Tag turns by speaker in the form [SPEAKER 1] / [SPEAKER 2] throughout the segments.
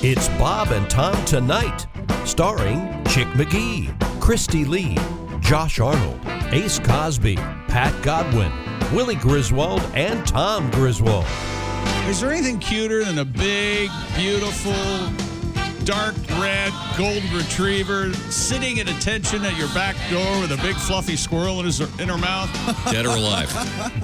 [SPEAKER 1] It's Bob and Tom Tonight, starring Chick McGee, Christy Lee, Josh Arnold, Ace Cosby, Pat Godwin, Willie Griswold, and Tom Griswold.
[SPEAKER 2] Is there anything cuter than a big, beautiful, dark red golden retriever sitting at attention at your back door with a big fluffy squirrel in her mouth?
[SPEAKER 3] Dead or alive?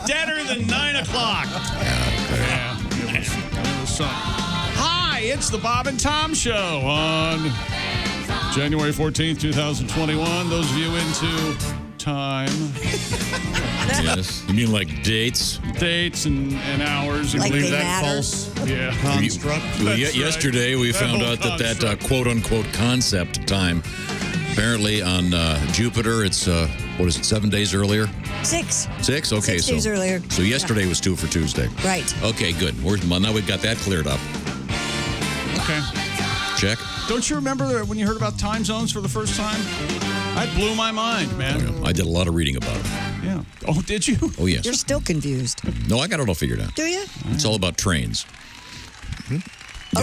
[SPEAKER 2] Deader than 9 o'clock. Yeah, it was something. Hi, it's the Bob and Tom Show on January 14th, 2021. Those of you into time.
[SPEAKER 3] Yes. You mean like dates?
[SPEAKER 2] Dates and hours. And
[SPEAKER 4] Like
[SPEAKER 2] believe
[SPEAKER 4] they
[SPEAKER 2] that
[SPEAKER 4] matter?
[SPEAKER 2] false construct.
[SPEAKER 3] Well,
[SPEAKER 2] That's
[SPEAKER 3] yesterday
[SPEAKER 2] right.
[SPEAKER 3] we
[SPEAKER 2] That
[SPEAKER 3] found
[SPEAKER 2] whole
[SPEAKER 3] out that
[SPEAKER 2] construct.
[SPEAKER 3] quote-unquote concept time, apparently on Jupiter, it's, 7 days earlier?
[SPEAKER 4] 6.
[SPEAKER 3] 6? Okay,
[SPEAKER 4] 6 days earlier.
[SPEAKER 3] So yesterday was 2 for Tuesday.
[SPEAKER 4] Right.
[SPEAKER 3] Okay, good. Well, now we've got that cleared up.
[SPEAKER 2] Okay.
[SPEAKER 3] Check.
[SPEAKER 2] Don't you remember when you heard about time zones for the first time? That blew my mind, man.
[SPEAKER 3] I did a lot of reading about it.
[SPEAKER 2] Yeah. Oh, did you?
[SPEAKER 3] Oh, yes.
[SPEAKER 4] You're still confused.
[SPEAKER 3] No, I got it all figured out.
[SPEAKER 4] Do you?
[SPEAKER 3] It's all about trains. Yeah,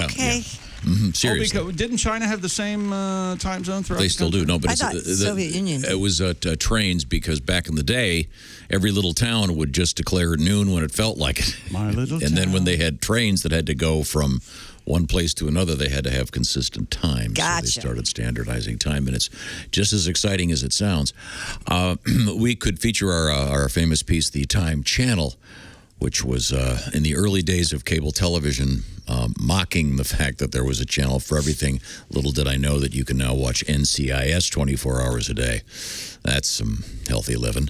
[SPEAKER 4] Okay.
[SPEAKER 3] yeah. Seriously.
[SPEAKER 2] Oh, because didn't China have the same time zone throughout
[SPEAKER 3] They
[SPEAKER 2] the
[SPEAKER 3] still
[SPEAKER 2] country?
[SPEAKER 3] do. No, but
[SPEAKER 4] I thought Soviet Union.
[SPEAKER 3] It was trains because back in the day, every little town would just declare noon when it felt like it.
[SPEAKER 2] My little
[SPEAKER 3] And then when
[SPEAKER 2] town.
[SPEAKER 3] they had trains that had to go from one place to another, they had to have consistent time.
[SPEAKER 4] Gotcha.
[SPEAKER 3] So they started standardizing time, and it's just as exciting as it sounds. We could feature our famous piece, The Time Channel, which was in the early days of cable television, mocking the fact that there was a channel for everything. Little did I know that you can now watch NCIS 24 hours a day. That's some healthy living.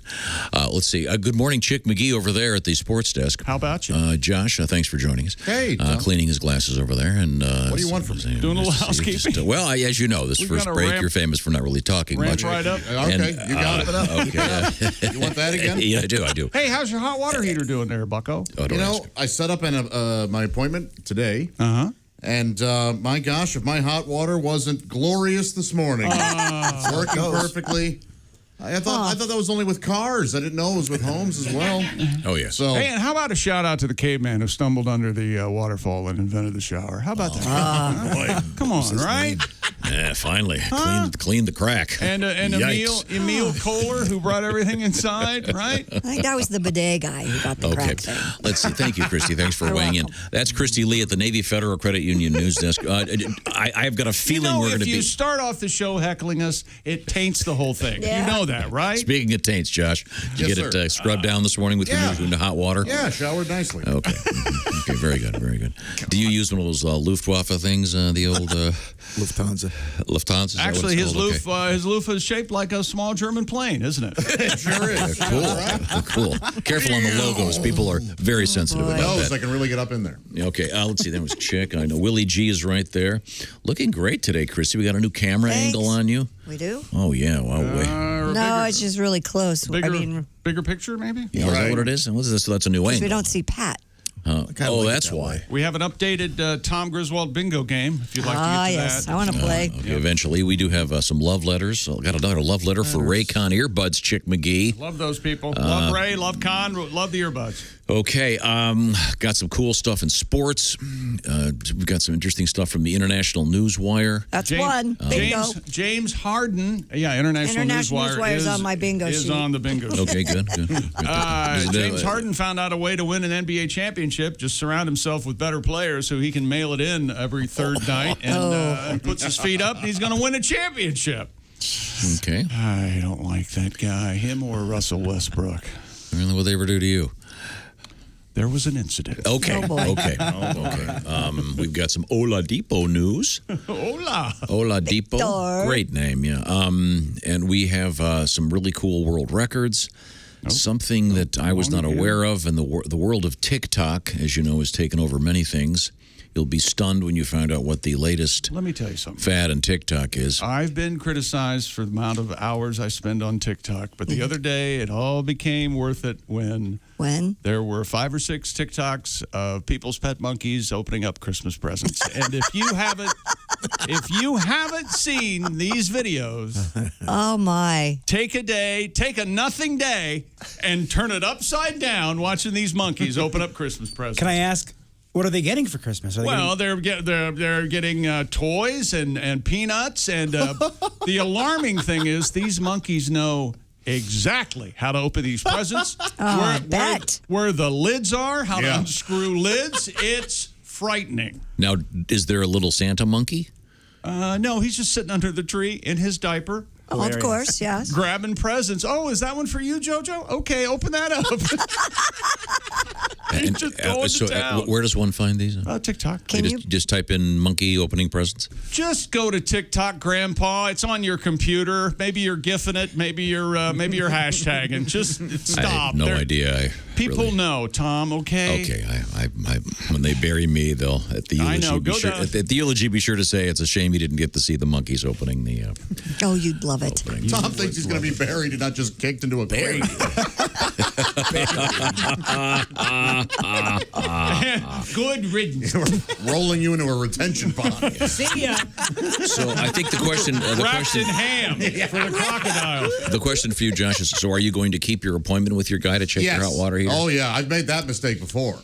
[SPEAKER 3] Let's see. Good morning, Chick McGee over there at the sports desk.
[SPEAKER 2] How about you?
[SPEAKER 3] Josh, thanks for joining us.
[SPEAKER 5] Hey, Tom.
[SPEAKER 3] Cleaning his glasses over there. And
[SPEAKER 5] What do you want from me?
[SPEAKER 2] Doing a little
[SPEAKER 3] just-
[SPEAKER 2] housekeeping?
[SPEAKER 3] well, as you know, this
[SPEAKER 2] We've
[SPEAKER 3] first
[SPEAKER 2] gotta
[SPEAKER 3] break,
[SPEAKER 2] ramp-
[SPEAKER 3] you're famous for not really talking
[SPEAKER 2] Ramp
[SPEAKER 3] much.
[SPEAKER 2] right up.
[SPEAKER 5] Okay, you got it.
[SPEAKER 3] Okay.
[SPEAKER 5] You want that again?
[SPEAKER 3] Yeah, I do.
[SPEAKER 2] Hey, how's your hot water heater doing there, Bucko?
[SPEAKER 3] Oh, don't
[SPEAKER 5] You
[SPEAKER 3] ask.
[SPEAKER 5] know, I set up my appointment today,
[SPEAKER 2] Uh-huh.
[SPEAKER 5] and my gosh, if my hot water wasn't glorious this morning, it's working perfectly. I thought that was only with cars. I didn't know it was with homes as well.
[SPEAKER 3] Oh, yes.
[SPEAKER 5] So
[SPEAKER 2] Hey, and how about a shout out to the caveman who stumbled under the waterfall and invented the shower? How about that?
[SPEAKER 3] Boy.
[SPEAKER 2] Come on, right?
[SPEAKER 3] Yeah, finally. Cleaned the crack.
[SPEAKER 2] And
[SPEAKER 3] Yikes.
[SPEAKER 2] Emil Kohler who brought everything inside, right?
[SPEAKER 4] I think that was the bidet guy who got the
[SPEAKER 3] Okay.
[SPEAKER 4] crack thing.
[SPEAKER 3] Let's see. Thank you, Christy. Thanks for
[SPEAKER 4] You're
[SPEAKER 3] weighing in.
[SPEAKER 4] welcome.
[SPEAKER 3] That's Christy Lee at the Navy Federal Credit Union News Desk. I've got a feeling we're going
[SPEAKER 2] if
[SPEAKER 3] to
[SPEAKER 2] you
[SPEAKER 3] be...
[SPEAKER 2] start off the show heckling us, it taints the whole thing.
[SPEAKER 4] Yeah.
[SPEAKER 2] You know that, right?
[SPEAKER 3] Speaking of taints, Josh, did you
[SPEAKER 5] Yes,
[SPEAKER 3] get
[SPEAKER 5] sir.
[SPEAKER 3] it scrubbed down this morning with
[SPEAKER 5] Yeah.
[SPEAKER 3] your hot water?
[SPEAKER 5] yeah, showered nicely.
[SPEAKER 3] Okay. Okay, very good, very good. Do you use one of those Luftwaffe things, the old
[SPEAKER 6] Lufthansa.
[SPEAKER 3] Lufthansa? Is that what
[SPEAKER 2] Actually,
[SPEAKER 3] it's
[SPEAKER 2] his
[SPEAKER 3] called?
[SPEAKER 2] loofah is shaped like a small German plane, isn't it?
[SPEAKER 5] It sure is.
[SPEAKER 3] Cool. Careful on the logos. People are very sensitive about
[SPEAKER 5] Knows
[SPEAKER 3] that.
[SPEAKER 5] I can really get up in there.
[SPEAKER 3] Okay, let's see. That was Chick. I know Willie G is right there. Looking great today, Christy. We got a new camera
[SPEAKER 4] Thanks.
[SPEAKER 3] angle on you.
[SPEAKER 4] We do?
[SPEAKER 3] Oh, yeah. Wow.
[SPEAKER 4] No, it's just really close.
[SPEAKER 2] Bigger picture, maybe?
[SPEAKER 3] Is that what it is? What is this? That's a new angle.
[SPEAKER 4] we don't see Pat.
[SPEAKER 3] Oh, that's why.
[SPEAKER 2] We have an updated Tom Griswold bingo game, if you'd like to get to
[SPEAKER 4] Yes.
[SPEAKER 2] that.
[SPEAKER 4] I want to play.
[SPEAKER 3] Okay, eventually, we do have some love letters. So got another love letter for Raycon earbuds, Chick McGee.
[SPEAKER 2] Love those people. Love Ray, love Con, love the earbuds.
[SPEAKER 3] Okay, got some cool stuff in sports. We've got some interesting stuff from the International Newswire.
[SPEAKER 4] That's one. Bingo.
[SPEAKER 2] James Harden. Yeah, International
[SPEAKER 4] Newswire is on my bingo
[SPEAKER 2] is
[SPEAKER 4] sheet.
[SPEAKER 2] on the bingo sheet.
[SPEAKER 3] Okay, good.
[SPEAKER 2] James Harden found out a way to win an NBA championship. Just surround himself with better players so he can mail it in every third night and puts his feet up and he's going to win a championship.
[SPEAKER 3] Okay.
[SPEAKER 2] I don't like that guy, him or Russell Westbrook.
[SPEAKER 3] Really, what they ever do to you?
[SPEAKER 2] There was an incident.
[SPEAKER 3] Okay.
[SPEAKER 4] Oh, boy.
[SPEAKER 3] Okay. We've got some Oladipo news.
[SPEAKER 2] Hola.
[SPEAKER 3] Oladipo.
[SPEAKER 4] Victor.
[SPEAKER 3] Great name, yeah. And we have some really cool world records. Something that I was not aware of, and the world of TikTok, as you know, has taken over many things. You'll be stunned when you find out what the latest
[SPEAKER 2] Let me tell you something.
[SPEAKER 3] fad in TikTok is.
[SPEAKER 2] I've been criticized for the amount of hours I spend on TikTok, but the other day it all became worth it when there were 5 or 6 TikToks of people's pet monkeys opening up Christmas presents. And if you haven't seen these videos,
[SPEAKER 4] Oh, my.
[SPEAKER 2] take a nothing day, and turn it upside down watching these monkeys open up Christmas presents.
[SPEAKER 6] Can I ask, What are they getting for Christmas?
[SPEAKER 2] Well, they're getting toys and peanuts, and the alarming thing is these monkeys know exactly how to open these presents. Where the lids are, how to unscrew lids. It's frightening.
[SPEAKER 3] Now, is there a little Santa monkey?
[SPEAKER 2] No, he's just sitting under the tree in his diaper.
[SPEAKER 4] Oh, of course, yes.
[SPEAKER 2] Grabbing presents. Oh, is that one for you, JoJo? Okay, open that up. He's just going to town.
[SPEAKER 3] Where does one find these?
[SPEAKER 2] TikTok.
[SPEAKER 4] Can you
[SPEAKER 3] just type in monkey opening presents?
[SPEAKER 2] Just go to TikTok, Grandpa. It's on your computer. Maybe you're gifting it. Maybe you're hashtagging. Just stop.
[SPEAKER 3] I have no idea.
[SPEAKER 2] People know, Tom. Okay.
[SPEAKER 3] Okay. I when they bury me, they'll at the eulogy. At the eulogy, be sure to say it's a shame you didn't get to see the monkeys opening the.
[SPEAKER 4] Oh, you'd love it.
[SPEAKER 5] Tom thinks he's going to be buried and not just kicked into a grave.
[SPEAKER 2] Good riddance.
[SPEAKER 5] Rolling you into a retention pond.
[SPEAKER 2] See ya.
[SPEAKER 3] So I think the question,
[SPEAKER 2] wrapped in ham for the crocodile.
[SPEAKER 3] The question for you, Josh, is: so are you going to keep your appointment with your guy to check your hot water heater?
[SPEAKER 5] Oh yeah, I've made that mistake before.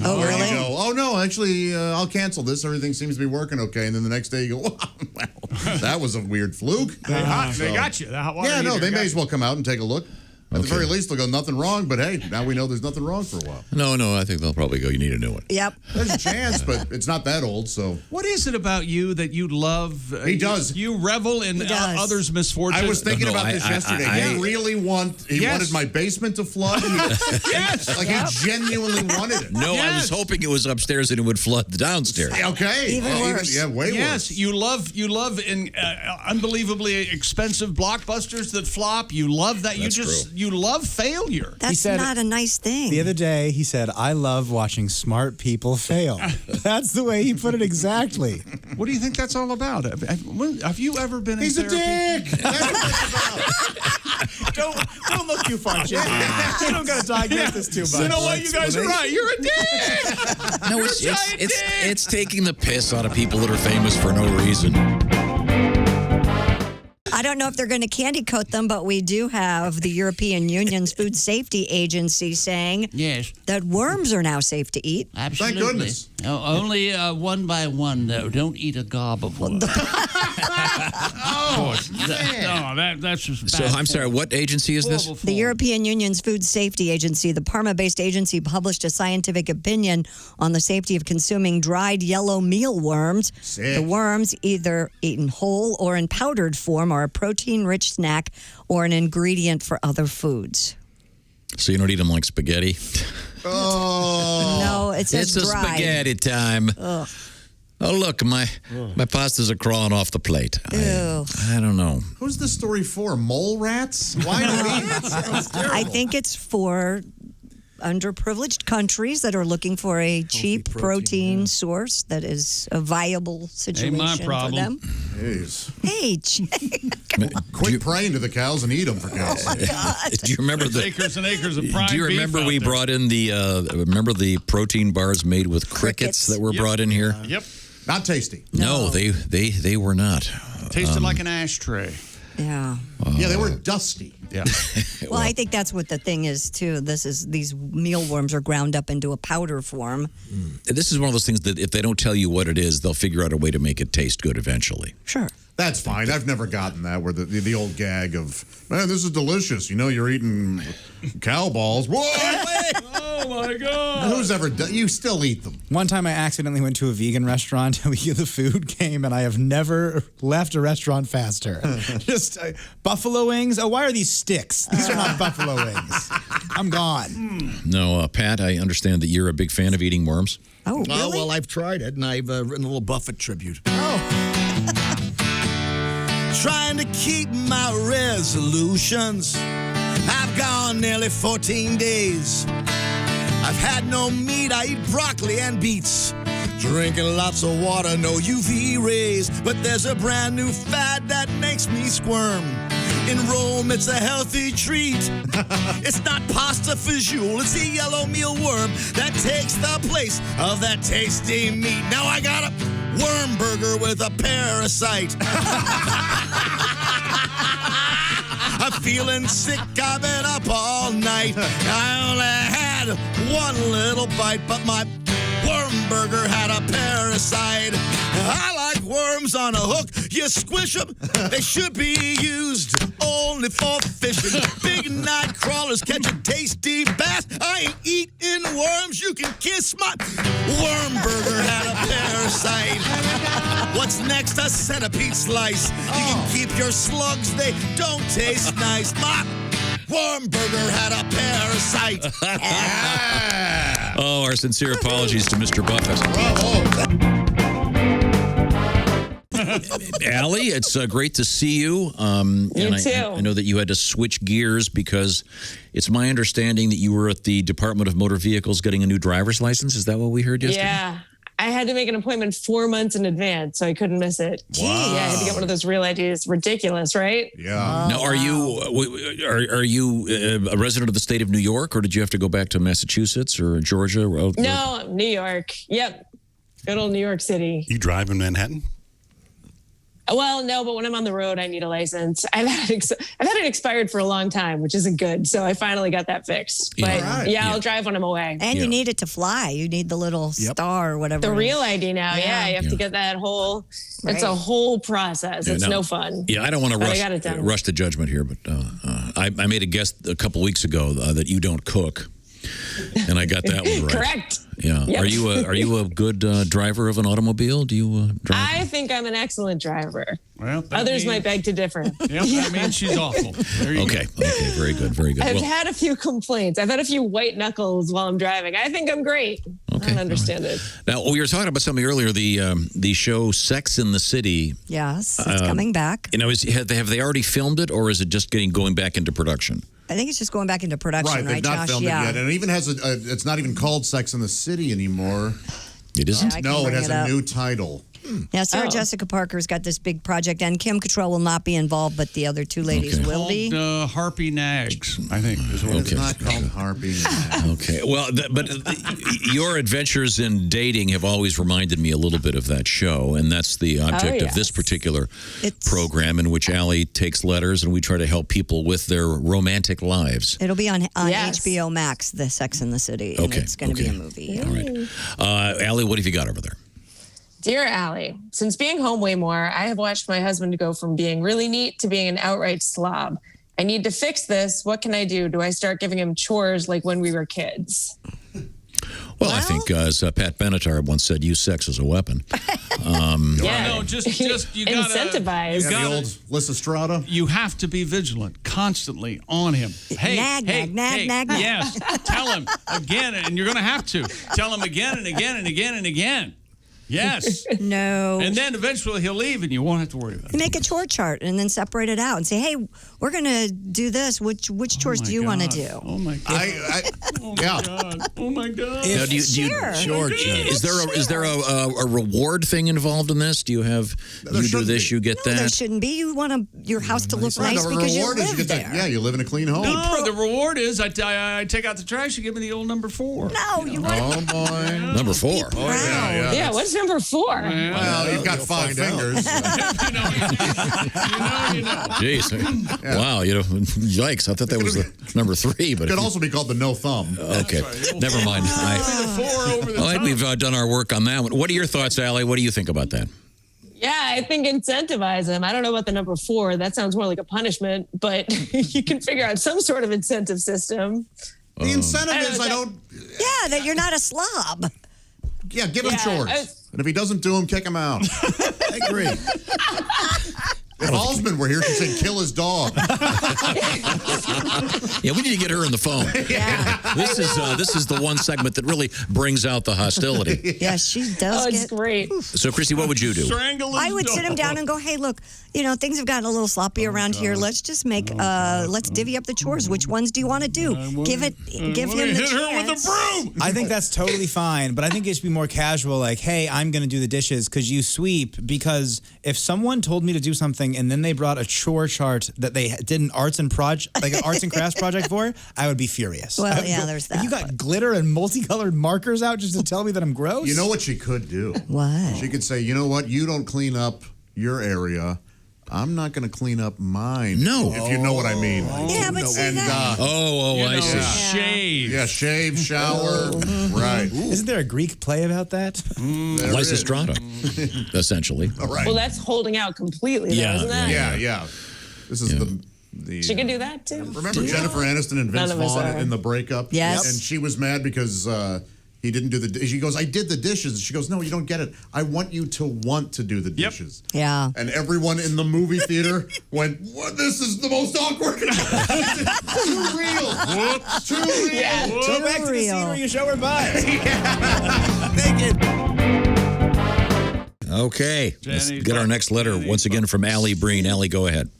[SPEAKER 4] Oh,
[SPEAKER 5] Where
[SPEAKER 4] really?
[SPEAKER 5] you go, oh no, actually, I'll cancel this. Everything seems to be working okay. And then the next day you go, well, that was a weird fluke.
[SPEAKER 2] They got you. The hot water
[SPEAKER 5] no,
[SPEAKER 2] heater
[SPEAKER 5] they
[SPEAKER 2] got
[SPEAKER 5] may as well come out and take a look. At the very least, they'll go, nothing wrong. But hey, now we know there's nothing wrong for a while.
[SPEAKER 3] No, I think they'll probably go, you need a new one.
[SPEAKER 4] Yep.
[SPEAKER 5] There's a chance, but it's not that old, so.
[SPEAKER 2] What is it about you that you love?
[SPEAKER 5] He does.
[SPEAKER 2] You revel in others' misfortune.
[SPEAKER 5] I was thinking about this yesterday. He really wanted my basement to flood.
[SPEAKER 2] Yes.
[SPEAKER 5] Like he genuinely wanted it.
[SPEAKER 3] No, I was hoping it was upstairs and it would flood the downstairs.
[SPEAKER 5] Okay.
[SPEAKER 4] Even worse.
[SPEAKER 5] Way worse.
[SPEAKER 2] Yes, you love in unbelievably expensive blockbusters that flop. You love that. You love failure.
[SPEAKER 4] That's not a nice thing.
[SPEAKER 6] The other day, he said, I love watching smart people fail. That's the way he put it exactly.
[SPEAKER 2] What do you think that's all about? Have you ever been in therapy?
[SPEAKER 5] He's a dick. That's what it's about.
[SPEAKER 6] Don't look too far, Jim. You don't got to diagnose this too much.
[SPEAKER 2] You know what? You guys are right. You're a dick.
[SPEAKER 3] No, it's taking the piss out of people that are famous for no reason.
[SPEAKER 4] I don't know if they're going to candy coat them, but we do have the European Union's Food Safety Agency saying that worms are now safe to eat.
[SPEAKER 7] Absolutely.
[SPEAKER 5] Thank goodness.
[SPEAKER 7] Only one by one, though. Don't eat a gob of worms. That's just
[SPEAKER 3] So, I'm sorry, what agency is this?
[SPEAKER 4] The European Union's Food Safety Agency, the Parma-based agency, published a scientific opinion on the safety of consuming dried yellow mealworms.
[SPEAKER 5] Sick.
[SPEAKER 4] The worms, either eaten whole or in powdered form, are a protein-rich snack or an ingredient for other foods.
[SPEAKER 3] So you don't eat them like spaghetti?
[SPEAKER 5] Oh.
[SPEAKER 4] No, it says
[SPEAKER 3] It's a
[SPEAKER 4] dry.
[SPEAKER 3] spaghetti time.
[SPEAKER 4] Ugh.
[SPEAKER 3] Oh, look, my pastas are crawling off the plate.
[SPEAKER 4] Ew.
[SPEAKER 3] I don't know.
[SPEAKER 5] Who's this story for? Mole rats? Why do we eat? Sounds terrible.
[SPEAKER 4] I think it's for underprivileged countries that are looking for a cheap protein source that is a viable situation
[SPEAKER 2] my
[SPEAKER 4] for
[SPEAKER 2] problem.
[SPEAKER 4] them.
[SPEAKER 5] Jeez.
[SPEAKER 4] Hey, Jay.
[SPEAKER 5] Quit praying to the cows and eat them, for God's sake.
[SPEAKER 3] Do you remember the
[SPEAKER 2] Acres and acres of prime
[SPEAKER 3] Do you
[SPEAKER 2] beef
[SPEAKER 3] remember
[SPEAKER 2] out
[SPEAKER 3] we
[SPEAKER 2] there.
[SPEAKER 3] brought in the protein bars made with crickets that were brought in here?
[SPEAKER 2] Yep.
[SPEAKER 5] Not tasty.
[SPEAKER 3] No, they were not.
[SPEAKER 2] Tasted like an ashtray.
[SPEAKER 4] Yeah.
[SPEAKER 5] Yeah, they were dusty.
[SPEAKER 2] Yeah.
[SPEAKER 4] Well, I think that's what the thing is too. These mealworms are ground up into a powder form.
[SPEAKER 3] This is one of those things that if they don't tell you what it is, they'll figure out a way to make it taste good eventually.
[SPEAKER 4] Sure.
[SPEAKER 5] That's fine. I've never gotten that where the old gag of, man, this is delicious. You know, you're eating cow balls. What?
[SPEAKER 2] Oh my God.
[SPEAKER 5] Who's ever done? You still eat them.
[SPEAKER 6] One time I accidentally went to a vegan restaurant and the food came and I have never left a restaurant faster. Just buffalo wings. Oh, why are these sticks? These are not buffalo wings. I'm gone.
[SPEAKER 3] No, Pat, I understand that you're a big fan of eating worms.
[SPEAKER 4] Oh, really?
[SPEAKER 8] Oh, well, I've tried it, and I've written a little Buffett tribute. Trying to keep my resolutions. I've gone nearly 14 days. I've had no meat, I eat broccoli and beets. Drinking lots of water, no UV rays. But there's a brand new fad that makes me squirm. In Rome, it's a healthy treat. It's not pasta fajoule, it's a yellow mealworm that takes the place of that tasty meat. Now I got a worm burger with a parasite. I'm feeling sick, I've been up all night. I only had one little bite, but my Wormburger had a parasite. I like worms on a hook. You squish them. They should be used only for fishing. Big night crawlers catch a tasty bass. I ain't eating worms. You can kiss my Wormburger had a parasite. What's next? A centipede slice. You can keep your slugs. They don't taste nice. My Wormburger had a parasite.
[SPEAKER 3] Oh, our sincere apologies to Mr. Buffett. Allie, it's great to see you.
[SPEAKER 9] You too.
[SPEAKER 3] I know that you had to switch gears because it's my understanding that you were at the Department of Motor Vehicles getting a new driver's license. Is that what we heard yesterday?
[SPEAKER 9] Yeah. I had to make an appointment 4 months in advance, so I couldn't miss it.
[SPEAKER 3] Wow.
[SPEAKER 9] Yeah, I had to get one of those real IDs. Ridiculous, right?
[SPEAKER 5] Yeah.
[SPEAKER 3] Now, are you a resident of the state of New York, or did you have to go back to Massachusetts or Georgia?
[SPEAKER 9] No, New York. Yep. Good old New York City.
[SPEAKER 10] You drive in Manhattan?
[SPEAKER 9] Well, no, but when I'm on the road, I need a license. I've had it expired for a long time, which isn't good. So I finally got that fixed. But I'll drive when I'm away.
[SPEAKER 4] And you need it to fly. You need the little star or whatever.
[SPEAKER 9] The real ID now. Yeah, you have to get that whole. It's a whole process. It's no fun.
[SPEAKER 3] Yeah, I don't want to rush to judgment here, but I made a guess a couple weeks ago that you don't cook, and I got that one right.
[SPEAKER 9] Correct.
[SPEAKER 3] Yeah.
[SPEAKER 9] Yep.
[SPEAKER 3] Are you a good driver of an automobile? Do you drive?
[SPEAKER 9] I think I'm an excellent driver.
[SPEAKER 2] Well,
[SPEAKER 9] others might beg to differ.
[SPEAKER 2] Yep, that means she's awful. There you go.
[SPEAKER 3] Okay, very good, very good.
[SPEAKER 9] I've had a few complaints. I've had a few white knuckles while I'm driving. I think I'm great.
[SPEAKER 3] Okay,
[SPEAKER 9] I don't understand it.
[SPEAKER 3] Now, we were talking about something earlier. The show Sex in the City.
[SPEAKER 4] Yes, it's coming back.
[SPEAKER 3] You know, have they already filmed it, or is it just going back into production?
[SPEAKER 4] I think it's just going back into production,
[SPEAKER 5] Right, they've not
[SPEAKER 4] Josh?
[SPEAKER 5] filmed it yet. And it even has it's not even called Sex in the City anymore.
[SPEAKER 3] It isn't?
[SPEAKER 4] Yeah,
[SPEAKER 5] No, it has a new title.
[SPEAKER 4] Yeah, Sarah Jessica Parker's got this big project, and Kim Cattrall will not be involved, but the other two ladies will be.
[SPEAKER 2] Called Harpy Nags, I think. Is what
[SPEAKER 5] It's not called Harpy Nags.
[SPEAKER 3] Okay. Well, but your adventures in dating have always reminded me a little bit of that show, and that's the object of this particular program, in which Allie takes letters and we try to help people with their romantic lives.
[SPEAKER 4] It'll be on HBO Max, The Sex in the City, and it's going to be a movie.
[SPEAKER 3] All right. Allie, what have you got over there?
[SPEAKER 9] Dear Allie, since being home way more, I have watched my husband go from being really neat to being an outright slob. I need to fix this. What can I do? Do I start giving him chores like when we were kids?
[SPEAKER 3] Well, I think, as Pat Benatar once said, use sex as a weapon.
[SPEAKER 2] No, just you gotta
[SPEAKER 9] incentivize.
[SPEAKER 5] The old Lysistrata.
[SPEAKER 2] You have to be vigilant, constantly on him. Hey,
[SPEAKER 4] Nag.
[SPEAKER 2] Yes, tell him again, and you're going to have to tell him again and again and again and again. Yes.
[SPEAKER 4] No.
[SPEAKER 2] And then eventually he'll leave, and you won't have to worry about it.
[SPEAKER 4] Make a chore chart and then separate it out and say, hey, we're going to do this. Which chores do you want to do?
[SPEAKER 2] Oh, my God. Oh, my God.
[SPEAKER 3] Now, is there a reward thing involved in this? Do you have, you do this, you get that?
[SPEAKER 4] There shouldn't be. You want your house to look nice because you live there.
[SPEAKER 5] You live in a clean home.
[SPEAKER 2] No, the reward is I take out the trash, you give me the old number 4.
[SPEAKER 4] No, you want
[SPEAKER 5] Oh, boy.
[SPEAKER 3] Number 4.
[SPEAKER 9] Yeah, what's number 4?
[SPEAKER 5] Well, you've got 5 fingers.
[SPEAKER 2] You know.
[SPEAKER 3] Jeez. Wow. Yikes. I thought that was the number 3. But
[SPEAKER 5] It could also be called the no thumb.
[SPEAKER 3] Okay. Never mind. All right, we've done our work on that one. What are your thoughts, Allie? What do you think about that?
[SPEAKER 9] Yeah, I think incentivize him. I don't know about the number 4. That sounds more like a punishment, but you can figure out some sort of incentive system.
[SPEAKER 5] The incentive is
[SPEAKER 4] Yeah, that you're not a slob.
[SPEAKER 5] Yeah, give him chores. And if he doesn't do them, kick him out.
[SPEAKER 3] I agree.
[SPEAKER 5] If Alsman were here, she'd say, kill his dog.
[SPEAKER 3] Yeah, we need to get her on the phone.
[SPEAKER 4] Yeah.
[SPEAKER 3] This is the one segment that really brings out the hostility.
[SPEAKER 4] Yeah, she does.
[SPEAKER 9] It's great.
[SPEAKER 3] So, Christy, what would you do?
[SPEAKER 4] I would sit him down and go, hey, look, things have gotten a little sloppy around here. Let's just let's divvy up the chores. Which ones do you want to do? Give him the chance.
[SPEAKER 2] Hit her with a broom.
[SPEAKER 6] I think that's totally fine, but I think it should be more casual, like, hey, I'm going to do the dishes because you sweep. Because if someone told me to do something and then they brought a chore chart that they did an arts and crafts project for, I would be furious.
[SPEAKER 4] Well, yeah, there's that.
[SPEAKER 6] You got glitter and multicolored markers out just to tell me that I'm gross?
[SPEAKER 5] You know what she could do?
[SPEAKER 4] What?
[SPEAKER 5] She could say, you know what? You don't clean up your area. I'm not going to clean up mine.
[SPEAKER 3] No.
[SPEAKER 5] If you know what I mean.
[SPEAKER 4] Yeah, but see that.
[SPEAKER 3] I see.
[SPEAKER 2] shave.
[SPEAKER 5] Yeah, shave, shower. Right.
[SPEAKER 6] Isn't there a Greek play about that?
[SPEAKER 3] Lysistrata, essentially.
[SPEAKER 5] All right.
[SPEAKER 9] Well, that's holding out completely, though, isn't that?
[SPEAKER 5] Yeah. This is the
[SPEAKER 9] She can do that, too.
[SPEAKER 5] Remember Jennifer Aniston and Vince
[SPEAKER 9] None of us
[SPEAKER 5] Vaughn
[SPEAKER 9] are.
[SPEAKER 5] in the breakup?
[SPEAKER 4] Yes.
[SPEAKER 5] And she was mad because he didn't do the. She goes, "I did the dishes." She goes, "No, you don't get it. I want you to want to do the dishes."
[SPEAKER 4] Yeah.
[SPEAKER 5] And everyone in the movie theater went, "What? This is the most awkward." Too real. Whoops. Too real.
[SPEAKER 9] Yeah.
[SPEAKER 6] Go back to the scene where you show her butt.
[SPEAKER 8] Naked.
[SPEAKER 3] Okay, let's
[SPEAKER 2] Jenny,
[SPEAKER 3] get our next letter
[SPEAKER 2] Jenny,
[SPEAKER 3] once again from Alli Breen. Alli, go ahead.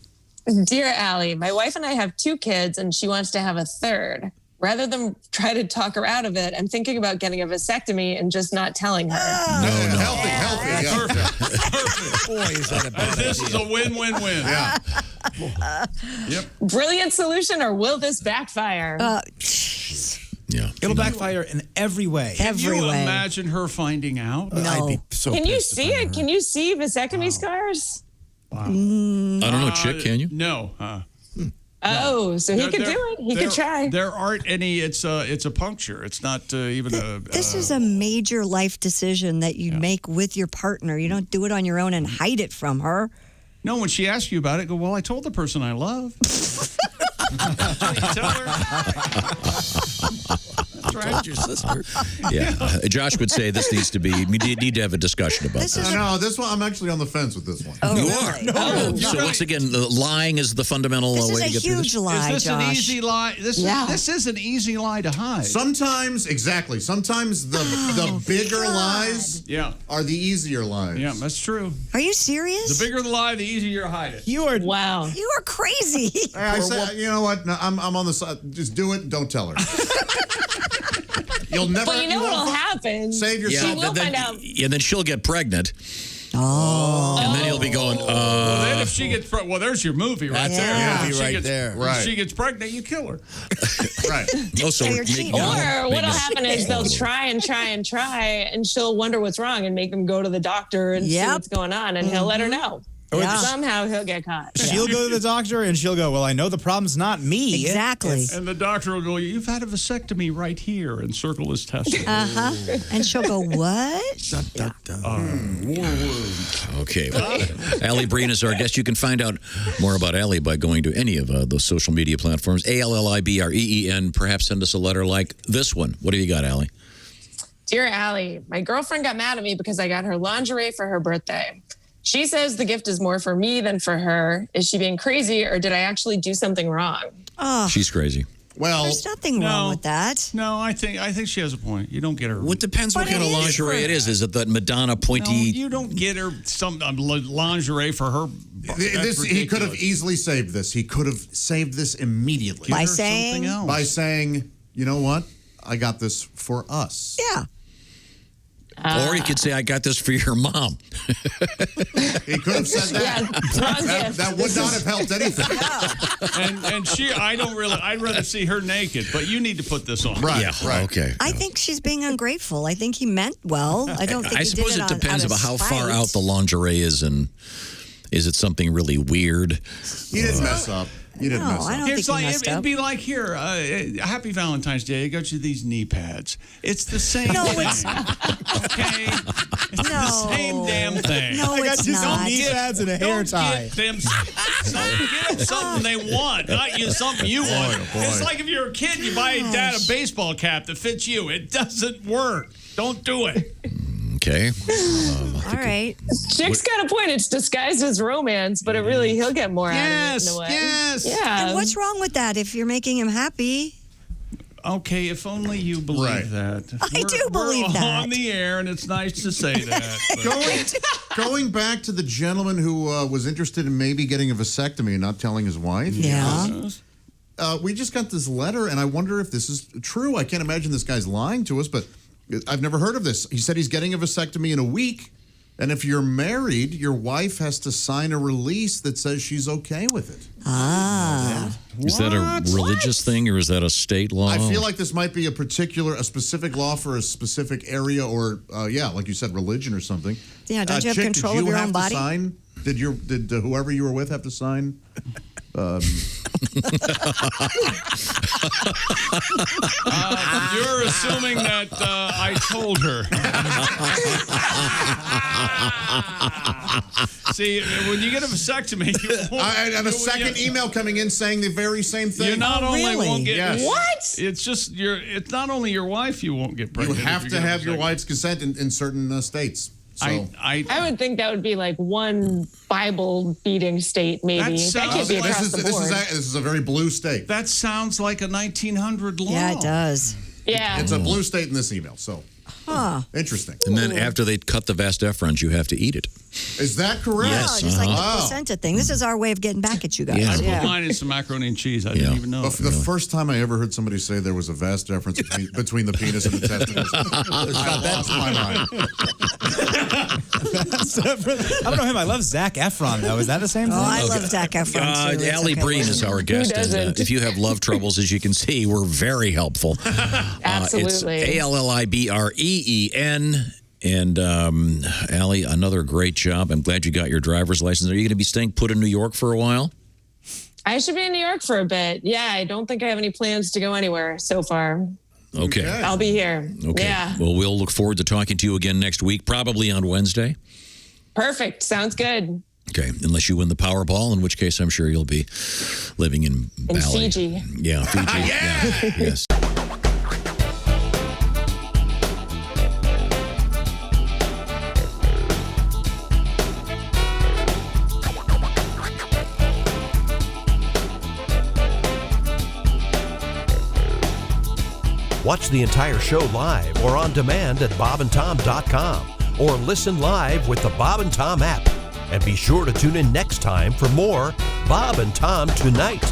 [SPEAKER 9] Dear Allie, my wife and I have 2 kids, and she wants to have a third. Rather than try to talk her out of it, I'm thinking about getting a vasectomy and just not telling her.
[SPEAKER 5] Healthy. Yeah.
[SPEAKER 2] Perfect.
[SPEAKER 8] Boy, is that a bad
[SPEAKER 2] This is a win-win-win.
[SPEAKER 5] Yeah.
[SPEAKER 9] Brilliant solution, or will this backfire?
[SPEAKER 3] Yeah,
[SPEAKER 6] It'll backfire in every way.
[SPEAKER 2] Can you
[SPEAKER 4] way.
[SPEAKER 2] imagine her finding out?
[SPEAKER 4] No.
[SPEAKER 8] so
[SPEAKER 9] Can you
[SPEAKER 8] pissed
[SPEAKER 9] see
[SPEAKER 8] if I
[SPEAKER 9] it?
[SPEAKER 8] were
[SPEAKER 9] Can you see vasectomy scars?
[SPEAKER 3] I don't know, Chick. Can you?
[SPEAKER 2] No.
[SPEAKER 9] Oh, so he could do it. He could try.
[SPEAKER 2] There aren't any. It's a puncture. It's not even a.
[SPEAKER 4] This is a major life decision that you make with your partner. You don't do it on your own and hide it from her.
[SPEAKER 2] No, when she asks you about it, go, well, I told the person I love. That's what you tell her. That's right.
[SPEAKER 8] told your sister.
[SPEAKER 3] Yeah, Josh would say this needs to be. We need to have a discussion about
[SPEAKER 4] This
[SPEAKER 3] this.
[SPEAKER 4] is
[SPEAKER 5] No, this one, I'm actually on the fence with this one.
[SPEAKER 4] Oh,
[SPEAKER 3] You
[SPEAKER 4] really?
[SPEAKER 3] are.
[SPEAKER 4] Oh,
[SPEAKER 3] So once again, lying is the fundamental
[SPEAKER 4] this is
[SPEAKER 3] way
[SPEAKER 4] a
[SPEAKER 3] to get through
[SPEAKER 4] huge
[SPEAKER 3] this.
[SPEAKER 4] lie,
[SPEAKER 2] Is this
[SPEAKER 4] Josh.
[SPEAKER 2] an easy lie? This is an easy lie to hide.
[SPEAKER 5] Sometimes the bigger lies
[SPEAKER 2] Yeah.
[SPEAKER 5] are the easier lies.
[SPEAKER 2] Yeah, that's true.
[SPEAKER 4] Are you serious?
[SPEAKER 2] The bigger the lie, the easier you hide it.
[SPEAKER 6] You are.
[SPEAKER 9] Wow.
[SPEAKER 4] You are crazy.
[SPEAKER 5] Hey, I said, you know what? No, I'm on the side. Just do it. Don't tell her. You'll never.
[SPEAKER 9] But you know what'll happen?
[SPEAKER 5] Save yourself.
[SPEAKER 9] She will find out.
[SPEAKER 3] And then she'll get pregnant.
[SPEAKER 4] Oh.
[SPEAKER 3] And then he'll be going,
[SPEAKER 2] Well, then if she gets well, there's your movie right
[SPEAKER 8] That's
[SPEAKER 2] there.
[SPEAKER 8] our
[SPEAKER 2] If
[SPEAKER 8] movie
[SPEAKER 2] she
[SPEAKER 8] right
[SPEAKER 2] gets-
[SPEAKER 8] there.
[SPEAKER 2] If
[SPEAKER 5] Right.
[SPEAKER 2] she gets pregnant, you kill her.
[SPEAKER 5] Right.
[SPEAKER 3] oh, so
[SPEAKER 4] you're
[SPEAKER 3] make-
[SPEAKER 4] cheating.
[SPEAKER 9] Or
[SPEAKER 3] make
[SPEAKER 9] what'll
[SPEAKER 3] this-
[SPEAKER 9] happen is they'll try, and she'll wonder what's wrong and make him go to the doctor and see
[SPEAKER 4] Yep.
[SPEAKER 9] what's going on, and he'll let her know.
[SPEAKER 4] Yeah.
[SPEAKER 9] Somehow he'll get caught.
[SPEAKER 6] She'll go to the doctor and she'll go, well, I know the problem's not me.
[SPEAKER 4] Exactly.
[SPEAKER 2] And the doctor will go, you've had a vasectomy right here, and circle his testicles.
[SPEAKER 4] And she'll go, what?
[SPEAKER 3] Okay. Alli Breen is our guest. You can find out more about Alli by going to any of those social media platforms. ALLIBREEN. Perhaps send us a letter like this one. What do you got, Alli?
[SPEAKER 9] Dear Allie, my girlfriend got mad at me because I got her lingerie for her birthday. She says the gift is more for me than for her. Is she being crazy, or did I actually do something wrong?
[SPEAKER 4] Oh,
[SPEAKER 3] She's crazy.
[SPEAKER 5] Well,
[SPEAKER 4] there's nothing wrong with that.
[SPEAKER 2] No, I think she has a point. You don't get her.
[SPEAKER 3] What depends what
[SPEAKER 4] But
[SPEAKER 3] kind of
[SPEAKER 4] it is
[SPEAKER 3] lingerie
[SPEAKER 4] for-
[SPEAKER 3] it is. Is it that Madonna
[SPEAKER 2] No,
[SPEAKER 3] pointy?
[SPEAKER 2] you don't get her some lingerie for her. That's
[SPEAKER 5] he could have
[SPEAKER 2] ridiculous.
[SPEAKER 5] easily saved this. He could have saved this immediately
[SPEAKER 4] By
[SPEAKER 2] Get her
[SPEAKER 4] saying-
[SPEAKER 2] something else.
[SPEAKER 5] by saying, you know what? I got this for us.
[SPEAKER 4] Yeah.
[SPEAKER 3] Or you could say, I got this for your mom.
[SPEAKER 5] He could have said
[SPEAKER 9] Yeah,
[SPEAKER 5] that.
[SPEAKER 9] wrong gift.
[SPEAKER 5] That would not have helped anything.
[SPEAKER 2] and she, I'd rather see her naked. But you need to put this on.
[SPEAKER 5] Right.
[SPEAKER 3] Yeah,
[SPEAKER 5] Right.
[SPEAKER 3] okay.
[SPEAKER 4] I think she's being ungrateful. I think he meant well. I don't think
[SPEAKER 3] I
[SPEAKER 4] he
[SPEAKER 3] suppose
[SPEAKER 4] did
[SPEAKER 3] it
[SPEAKER 4] on-
[SPEAKER 3] depends
[SPEAKER 4] out of
[SPEAKER 3] about how
[SPEAKER 4] spite.
[SPEAKER 3] far out the lingerie is, and is it something really weird?
[SPEAKER 5] He didn't mess up. You didn't
[SPEAKER 4] No,
[SPEAKER 5] mess up.
[SPEAKER 4] I don't think
[SPEAKER 2] It's
[SPEAKER 4] he
[SPEAKER 2] like
[SPEAKER 4] messed
[SPEAKER 2] it'd
[SPEAKER 4] up.
[SPEAKER 2] be like here, Happy Valentine's Day. I got you these knee pads. It's the same
[SPEAKER 4] No,
[SPEAKER 2] thing.
[SPEAKER 4] it's-
[SPEAKER 2] Okay, it's the
[SPEAKER 4] No.
[SPEAKER 2] same damn thing.
[SPEAKER 4] No,
[SPEAKER 6] I got
[SPEAKER 4] it's
[SPEAKER 6] you some
[SPEAKER 4] not.
[SPEAKER 6] knee pads and a hair
[SPEAKER 2] Don't
[SPEAKER 6] tie.
[SPEAKER 2] get them something they want, not you something you want.
[SPEAKER 5] boy.
[SPEAKER 2] It's like if you're a kid, you buy your dad a baseball cap that fits you. It doesn't work. Don't do it.
[SPEAKER 3] Okay.
[SPEAKER 4] All right.
[SPEAKER 9] Chick's got a point. It's disguised as romance, but he'll get more out of it in a way.
[SPEAKER 2] Yes.
[SPEAKER 9] Yeah.
[SPEAKER 4] And what's wrong with that if you're making him happy?
[SPEAKER 2] Okay, if only you believe
[SPEAKER 5] Right.
[SPEAKER 2] that.
[SPEAKER 4] I do believe
[SPEAKER 2] we're
[SPEAKER 4] that.
[SPEAKER 2] on the air, and it's nice to say that. but-
[SPEAKER 5] Going back to the gentleman who was interested in maybe getting a vasectomy and not telling his wife.
[SPEAKER 4] Yeah.
[SPEAKER 5] We just got this letter, and I wonder if this is true. I can't imagine this guy's lying to us, but I've never heard of this. He said he's getting a vasectomy in a week, and if you're married, your wife has to sign a release that says she's okay with it.
[SPEAKER 4] Ah.
[SPEAKER 3] Is that a religious thing, or is that a state law?
[SPEAKER 5] I feel like this might be a specific law for a specific area, or like you said, religion or something.
[SPEAKER 4] Yeah, don't you have
[SPEAKER 5] Chick,
[SPEAKER 4] control
[SPEAKER 5] did
[SPEAKER 4] of
[SPEAKER 5] you
[SPEAKER 4] your
[SPEAKER 5] have
[SPEAKER 4] own
[SPEAKER 5] to
[SPEAKER 4] body?
[SPEAKER 5] Sign? Did whoever you were with have to sign?
[SPEAKER 2] You're assuming that I told her. See, when you get a vasectomy,
[SPEAKER 5] and a second email coming in saying the very same thing.
[SPEAKER 2] You not only
[SPEAKER 4] really?
[SPEAKER 2] won't get
[SPEAKER 9] What?
[SPEAKER 2] It's just it's not only your wife you won't get
[SPEAKER 5] You
[SPEAKER 2] pregnant.
[SPEAKER 5] have to have your wife's consent in certain states. So
[SPEAKER 2] I
[SPEAKER 9] would think that would be like one Bible-beating state, maybe. That can't be across the board.
[SPEAKER 5] This is a very blue state.
[SPEAKER 2] that sounds like a 1900 law.
[SPEAKER 4] Yeah, it does.
[SPEAKER 9] Yeah.
[SPEAKER 5] It's a blue state in this email. So interesting.
[SPEAKER 3] And then after they cut the vas deferens, you have to eat it.
[SPEAKER 5] Is that correct?
[SPEAKER 3] Yes.
[SPEAKER 4] Just like the placenta thing. This is our way of getting back at you guys.
[SPEAKER 3] Yeah.
[SPEAKER 2] I put mine in some macaroni and cheese. I didn't even know.
[SPEAKER 5] The first time I ever heard somebody say there was a vast difference between the penis and the testicles, I lost my mind.
[SPEAKER 6] I don't know him. I love Zac Efron, though. Is that the same thing?
[SPEAKER 4] Oh, I love Zac Efron, too. It's
[SPEAKER 3] Alli
[SPEAKER 4] okay.
[SPEAKER 3] Breen is our guest. And,
[SPEAKER 9] doesn't?
[SPEAKER 3] if you have love troubles, as you can see, we're very helpful.
[SPEAKER 9] Absolutely.
[SPEAKER 3] It's ALLIBREEN. And Alli, another great job. I'm glad you got your driver's license. Are you going to be staying put in New York for a while?
[SPEAKER 9] I should be in New York for a bit. Yeah, I don't think I have any plans to go anywhere so far.
[SPEAKER 3] Okay.
[SPEAKER 9] I'll be here.
[SPEAKER 3] Okay.
[SPEAKER 9] Yeah.
[SPEAKER 3] Well, we'll look forward to talking to you again next week, probably on Wednesday.
[SPEAKER 9] Perfect. Sounds good.
[SPEAKER 3] Okay, unless you win the Powerball, in which case I'm sure you'll be living in Bali.
[SPEAKER 9] Fiji.
[SPEAKER 3] Yeah, Fiji. yeah. Yes.
[SPEAKER 1] Watch the entire show live or on demand at bobandtom.com or listen live with the Bob and Tom app. And be sure to tune in next time for more Bob and Tom Tonight.